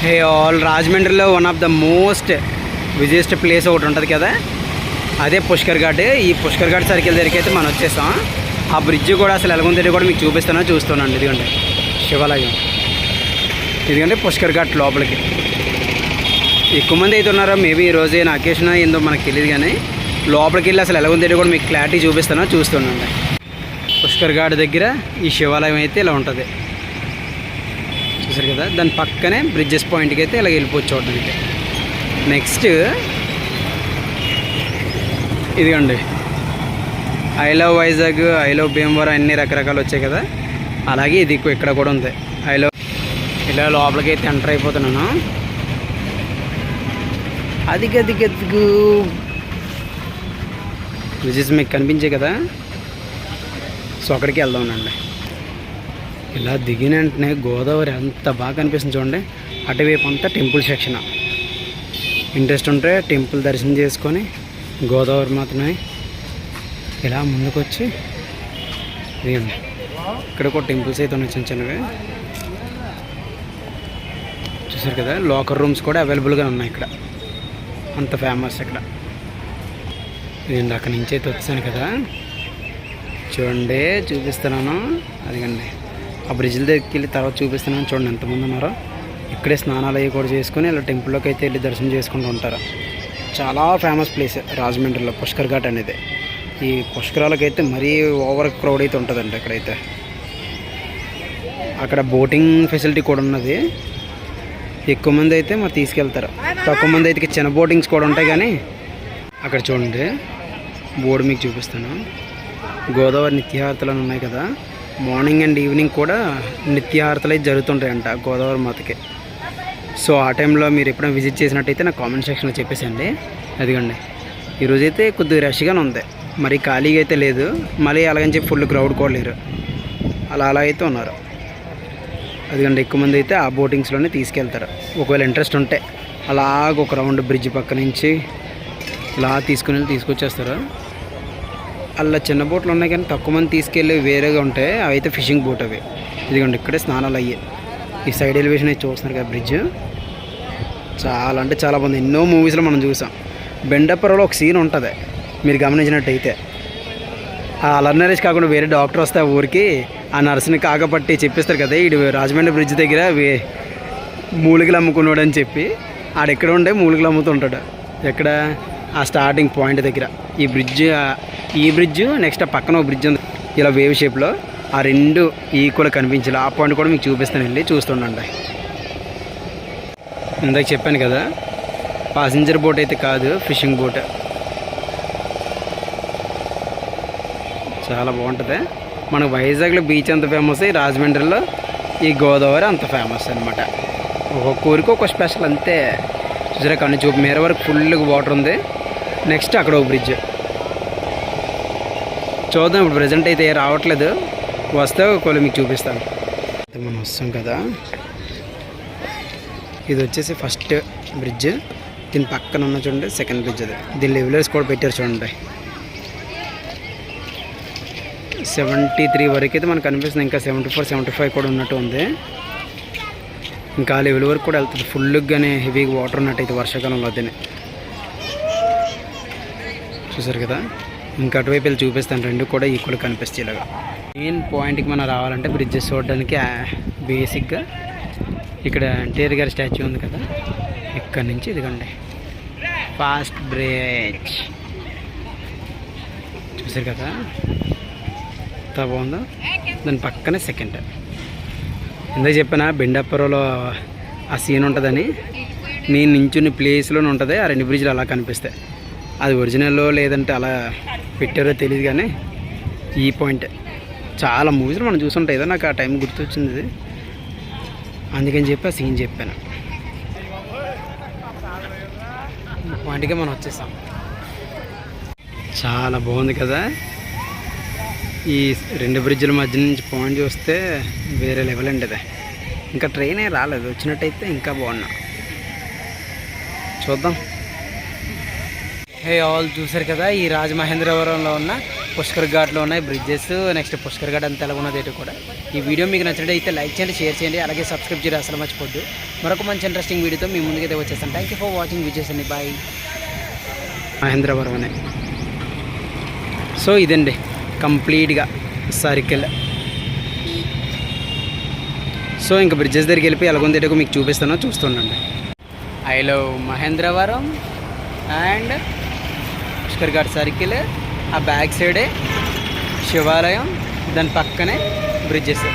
Hey all, రాజమండ్రిలో one of the most busiest place ఒకటి ఉంటుంది కదా, అదే పుష్కర్ ఘాట్. ఈ పుష్కర్ ఘాట్ సర్కిల్ దగ్గరికి అయితే మనం వచ్చేసాం. ఆ బ్రిడ్జ్ కూడా అసలు ఎలాగుందో కూడా మీకు చూస్తున్నాను. ఇదిగోండి శివాలయం, ఇదిగంటే పుష్కర్ ఘాట్ లోపలికి. ఎక్కువ మంది అయితే ఉన్నారో మేబీ ఈరోజు ఏం అకేషన్ ఏందో మనకు తెలియదు, కానీ లోపలికి వెళ్ళి అసలు ఎలాగుందో కూడా మీకు క్లారిటీ చూస్తుండండి. పుష్కర్ ఘాట్ దగ్గర ఈ శివాలయం అయితే ఇలా ఉంటుంది, చూసారు కదా. దాని పక్కనే బ్రిడ్జెస్ పాయింట్కి అయితే ఇలా వెళ్ళిపోవచ్చు చూడడానికి. నెక్స్ట్ ఇదిగండి I love Vizag, I love Bhimavaram అన్ని రకరకాలు వచ్చాయి కదా, అలాగే ఇది ఇక్కడ కూడా ఉంది ఐ లవ్. ఇలా లోపలికి అయితే ఎంటర్ అయిపోతున్నాను. అది గదిగదుగు బ్రిడ్జెస్ మీకు కనిపించాయి కదా, సో అక్కడికి వెళ్దామనండి. ఇలా దిగిన వెంటనే గోదావరి ఎంత బాగా కనిపిస్తుంది చూడండి. అటువైపు అంతా టెంపుల్ సెక్షన్. ఇంట్రెస్ట్ ఉంటే టెంపుల్ దర్శనం చేసుకొని గోదావరి మాత్రమే ఇలా ముందుకు వచ్చి ఇదిగండి. ఇక్కడ కూడా టెంపుల్స్ అయితే ఉన్నాయి చిన్నవి, చూసారు కదా. లాకర్ రూమ్స్ కూడా అవైలబుల్గా ఉన్నాయి ఇక్కడ, అంత ఫేమస్ ఇక్కడ. నేను అక్కడి నుంచి అయితే వచ్చాను కదా, చూడండి చూపిస్తున్నాను. అదిగండి ఆ బ్రిడ్జ్ల దగ్గరికి వెళ్ళి తర్వాత చూపిస్తున్నాను. చూడండి ఎంతమంది ఉన్నారో. ఇక్కడే స్నానాలు అవి కూడా చేసుకొని ఇలా టెంపుల్లోకి అయితే వెళ్ళి దర్శనం చేసుకుంటూ ఉంటారు. చాలా ఫేమస్ ప్లేస్ రాజమండ్రిలో పుష్కర్ ఘాట్ అనేది. ఈ పుష్కరాలకైతే మరీ ఓవర్ క్రౌడ్ అయితే ఉంటుందండి అక్కడైతే. అక్కడ బోటింగ్ ఫెసిలిటీ కూడా ఉన్నది. ఎక్కువ మంది అయితే మరి తీసుకెళ్తారు, తక్కువ మంది అయితే చిన్న బోటింగ్స్ కూడా ఉంటాయి. కానీ అక్కడ చూడండి బోర్డు మీకు చూపిస్తాను. గోదావరి నిత్యహారతలు అని ఉన్నాయి కదా, మార్నింగ్ అండ్ ఈవినింగ్ కూడా నిత్యహారతలు అయితే జరుగుతుంటాయంట గోదావరి మాతకి. సో ఆ టైంలో మీరు ఎప్పుడైనా విజిట్ చేసినట్టయితే నాకు కామెంట్ సెక్షన్లో చెప్పేసండి. అదిగండి ఈరోజైతే కొద్దిగా రష్గానే ఉంది, మరి ఖాళీగా అయితే లేదు, మళ్ళీ అలాగని చెప్పి ఫుల్ క్రౌడ్ కూడా లేరు, అలా అయితే ఉన్నారు. అదిగండి ఎక్కువ మంది అయితే ఆ బోటింగ్స్లోనే తీసుకెళ్తారు. ఒకవేళ ఇంట్రెస్ట్ ఉంటే అలాగ ఒక రౌండ్ బ్రిడ్జ్ పక్క నుంచి ఇలా తీసుకొచ్చేస్తారు. అలా చిన్న బోట్లు ఉన్నాయి, కానీ తక్కువ మంది తీసుకెళ్ళి వేరేగా ఉంటాయి, అవి అయితే ఫిషింగ్ బోట్ అవి. ఇదిగోండి ఇక్కడే స్నానాలు అయ్యాయి. ఈ సైడ్ ఎలివేషన్ అయితే చూస్తున్నారు కదా బ్రిడ్జ్, చాలా అంటే చాలా బాగుంది. ఎన్నో మూవీస్లో మనం చూసాం. బెండపురంలో ఒక సీన్ ఉంటుంది మీరు గమనించినట్టయితే. ఆ అల్లరి నరేష్ కాకుండా వేరే డాక్టర్ వస్తే ఆ ఊరికి ఆ నర్సుని కాకపట్టి చెప్పిస్తారు కదా, ఇటు రాజమండ్రి బ్రిడ్జ్ దగ్గర మూలికలు అమ్ముకున్నాడు అని చెప్పి ఆడెక్కడ ఉండే మూలికలు అమ్ముతుంటాడు. ఎక్కడ ఆ స్టార్టింగ్ పాయింట్ దగ్గర ఈ బ్రిడ్జ్ నెక్స్ట్ ఆ పక్కన ఒక బ్రిడ్జ్ ఉంది ఇలా వేవ్ షేప్లో, ఆ రెండు ఈక్వల్ కనిపించాలి. ఆ పాయింట్ కూడా మీకు చూపిస్తాను, వెళ్ళి చూస్తుండండి. ఇందాక చెప్పాను కదా ప్యాసింజర్ బోట్ అయితే కాదు, ఫిషింగ్ బోట్. చాలా బాగుంటుంది. మనకు వైజాగ్లో బీచ్ అంత ఫేమస్, ఈ రాజమండ్రిలో ఈ గోదావరి అంత ఫేమస్ అనమాట. ఒక్కొక్క ఊరికి ఒక స్పెషల్ అంతే. చూసారా కన్ను చూపు మేర వరకు ఫుల్గా వాటర్ ఉంది. నెక్స్ట్ అక్కడ ఒక బ్రిడ్జ్ చూద్దాం. ఇప్పుడు ప్రజెంట్ అయితే రావట్లేదు, వస్తే ఒకవేళ మీకు చూపిస్తాను. మనం వస్తాం కదా, ఇది వచ్చేసి ఫస్ట్ బ్రిడ్జ్. దీని పక్కన ఉన్న చూడండి సెకండ్ బ్రిడ్జ్. అది దీని లెవెలర్స్ కూడా పెట్టారు చూడండి. 73 వరకు అయితే మనకు కనిపిస్తుంది, ఇంకా 74, 75 కూడా ఉన్నట్టు ఉంది. ఇంకా లెవెల్ వరకు కూడా వెళ్తుంది ఫుల్గానే, హెవీగా వాటర్ ఉన్నట్టయితే వర్షాకాలంలో. అదే చూసారు కదా. ఇంకా అటువైపు వెళ్ళి చూపిస్తాను, రెండు కూడా ఈక్వల్ కనిపిస్తాయి. ఇలాగా మెయిన్ పాయింట్కి మనం రావాలంటే బ్రిడ్జెస్ చూడడానికి బేసిక్గా ఇక్కడ ఎన్టీఆర్ గారి స్టాచ్యూ ఉంది కదా, ఇక్కడ నుంచి ఇదిగండి ఫాస్ట్ బ్రిడ్జ్. చూసారు కదా ఎంత బాగుందో. దాని పక్కనే సెకండ్. ఇందాక చెప్పిన బెండపురంలో ఆ సీన్ ఉంటుందని, నేను నించుని ప్లేస్లోనే ఉంటుంది. ఆ రెండు బ్రిడ్జ్లు అలా కనిపిస్తాయి. అది ఒరిజినల్లో లేదంటే అలా పెట్టారో తెలియదు, కానీ ఈ పాయింట్ చాలా మూవీస్లో మనం చూసుంటాయి. ఏదో నాకు ఆ టైం గుర్తొచ్చింది ఇది, అందుకని చెప్పి ఆ సీన్ చెప్పాను. పాయింట్గా మనం వచ్చేసాం. చాలా బాగుంది కదా. ఈ రెండు బ్రిడ్జ్ల మధ్య నుంచి పాయింట్ చూస్తే వేరే లెవెల్ అండి. అది ఇంకా ట్రైనే రాలేదు, వచ్చినట్టయితే ఇంకా బాగున్నా. చూద్దాం. హే ఆల్, చూసారు కదా ఈ రాజమహేంద్రవరంలో ఉన్న పుష్కర్ ఘాట్లో ఉన్నాయి బ్రిడ్జెస్. నెక్స్ట్ పుష్కర్ ఘాట్ అంతా ఎలా ఉన్నది ఏంటో కూడా. ఈ వీడియో మీకు నచ్చినట్టయితే లైక్ చేయండి, షేర్ చేయండి, అలాగే సబ్స్క్రైబ్ చేయండి. అసలు మర్చిపోద్దు. మరొక మంచి ఇంట్రెస్టింగ్ వీడియోతో మీ ముందుకైతే వచ్చేస్తాను. Thank you for watching videos అండి. బాయ్. మహేంద్రవరం అనే. సో ఇదండి కంప్లీట్గా సర్కిల్. సో ఇంకా బ్రిడ్జెస్ దగ్గరికి వెళ్ళిపోయి ఎలాగొందేటో మీకు చూపిస్తానో చూస్తుండండి. I love Mahendravaram and Pushkar ghat circle. ఆ బ్యాక్ సైడే శివాలయం, దాని పక్కనే బ్రిడ్జెస్.